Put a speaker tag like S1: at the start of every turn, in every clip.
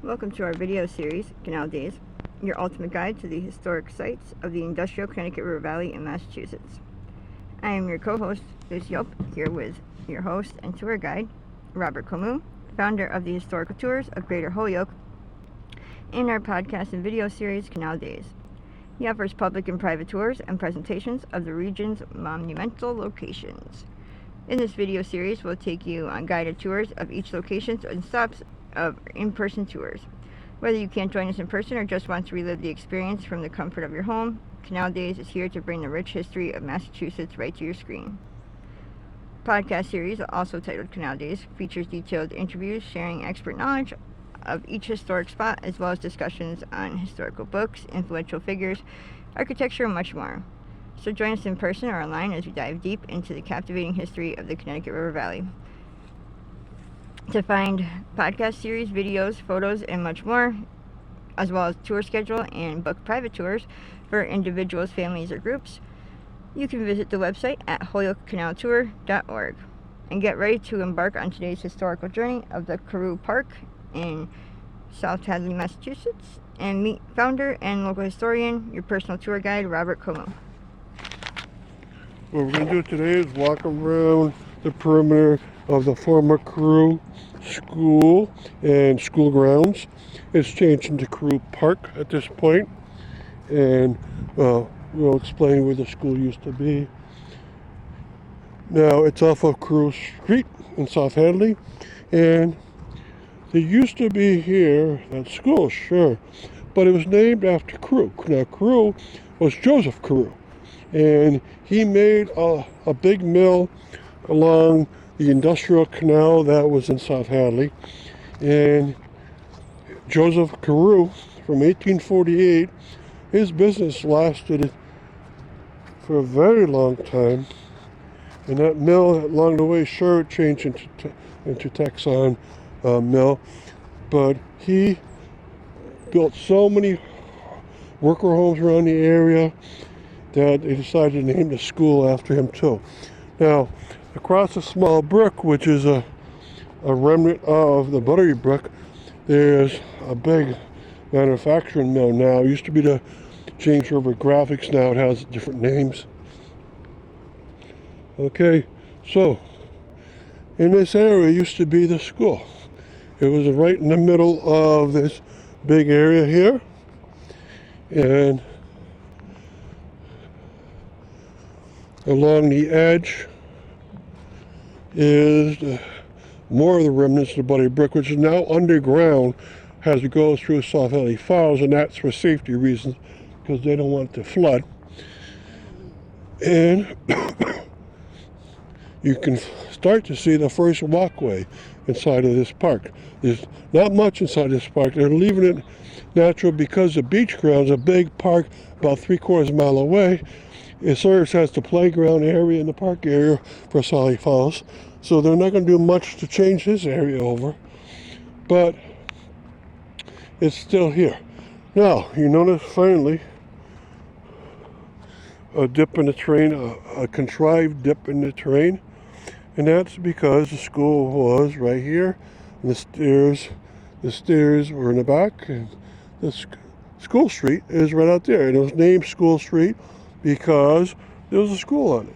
S1: Welcome to our video series, Canal Days, your ultimate guide to the historic sites of the industrial Connecticut River Valley in Massachusetts. I am your co-host, Lucy Yope, here with your host and tour guide, Robert Carew, founder of the Historical Tours of Greater Holyoke, in our podcast and video series, Canal Days. He offers public and private tours and presentations of the region's monumental locations. In this video series, we'll take you on guided tours of each location and stops of in-person tours. Whether you can't join us in person or just want to relive the experience from the comfort of your home, Canal Days is here to bring the rich history of Massachusetts right to your screen. Podcast series, also titled Canal Days, features detailed interviews sharing expert knowledge of each historic spot, as well as discussions on historical books, influential figures, architecture, and much more. So join us in person or online as we dive deep into the captivating history of the Connecticut River Valley. To find podcast series, videos, photos, and much more, as well as tour schedule and book private tours for individuals, families, or groups, you can visit the website at holyokecanaltour.org and get ready to embark on today's historical journey of the Carew Park in South Hadley, Massachusetts, and meet founder and local historian, your personal tour guide, Robert Carew.
S2: What we're going to do today is walk around the perimeter of the former Carew School and school grounds. It's changed into Carew Park at this point, and we'll explain where the school used to be. Now it's off of Carew Street in South Hadley, and there used to be here at school, sure, but it was named after Carew. Now Carew was Joseph Carew, and he made a big mill along the industrial canal that was in South Hadley. And Joseph Carew, from 1848, his business lasted for a very long time. And that mill along the way, sure, it changed into Texon mill, but he built so many worker homes around the area that they decided to name the school after him too. Now, across the small brook, which is a remnant of the Buttery Brook, there's a big manufacturing mill now. It used to be the James River Graphics. Now it has different names. Okay, so in this area used to be the school. It was right in the middle of this big area here, and along the edge is more of the remnants of the Buttery Brook, which is now underground, has to go through South Hadley Falls, and that's for safety reasons, because they don't want it to flood. And you can start to see the first walkway inside of this park. There's not much inside this park. They're leaving it natural because the beach ground's a big park about 3/4 mile away. It serves as the playground area and the park area for Sally Falls. So they're not going to do much to change this area over. But it's still here. Now, you notice finally a dip in the terrain, a contrived dip in the terrain. And that's because the school was right here. And the stairs were in the back. And the school street is right out there. And it was named School Street because there was a school on it,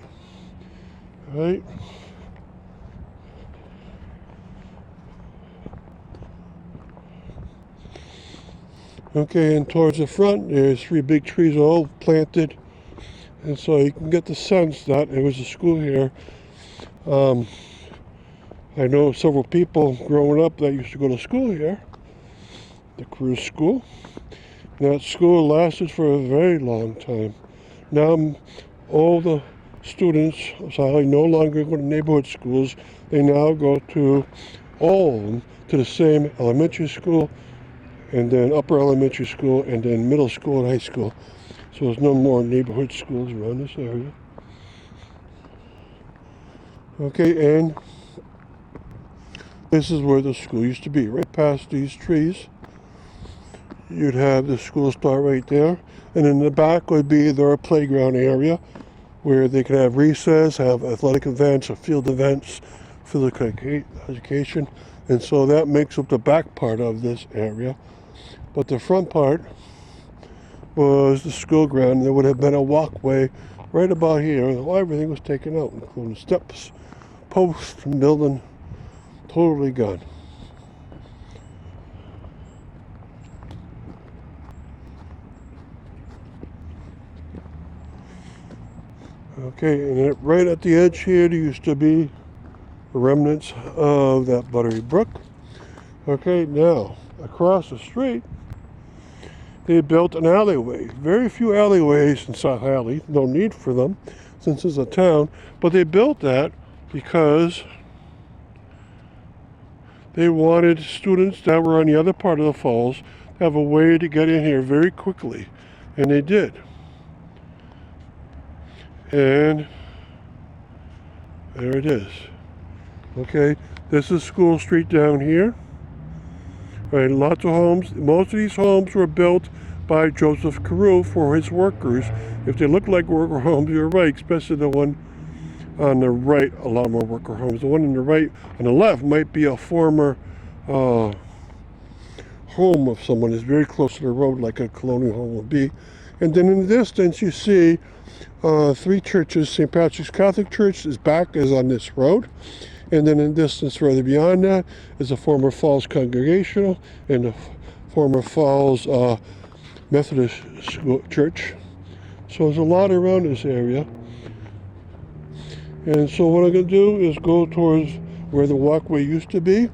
S2: right? Okay, and towards the front, there's 3 big trees all planted, and so you can get the sense that it was a school here. I know several people growing up that used to go to school here, the Carew School. And that school lasted for a very long time. Now, all the students no longer go to neighborhood schools. They now go to all of them, to the same elementary school, and then upper elementary school, and then middle school and high school. So there's no more neighborhood schools around this area. Okay, and this is where the school used to be, right past these trees. You'd have the school start right there, and in the back would be their playground area where they could have recess, have athletic events or field events, physical education. And so that makes up the back part of this area. But the front part was the school ground. There would have been a walkway right about here. Everything was taken out, including steps, posts, building, totally gone. Okay, and right at the edge here, there used to be remnants of that Buttery Brook. Okay, now across the street, they built an alleyway. Very few alleyways in South Hadley, no need for them since it's a town, but they built that because they wanted students that were on the other part of the falls to have a way to get in here very quickly, and they did. And there it is. Okay, this is School Street down here. Right, lots of homes. Most of these homes were built by Joseph Carew for his workers. If they look like worker homes, you're right, especially the one on the right, a lot more worker homes. The one on the right, on the left, might be a former home of someone. It's very close to the road, like a colonial home would be. And then in the distance, you see three churches. St. Patrick's Catholic Church is on this road. And then in the distance further beyond that is a former Falls Congregational and a former Falls Methodist Church. So there's a lot around this area. And so what I'm going to do is go towards where the walkway used to be.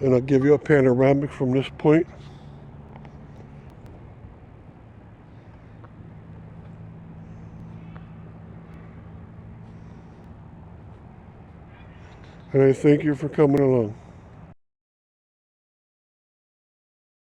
S2: And I'll give you a panoramic from this point. And I thank you for coming along.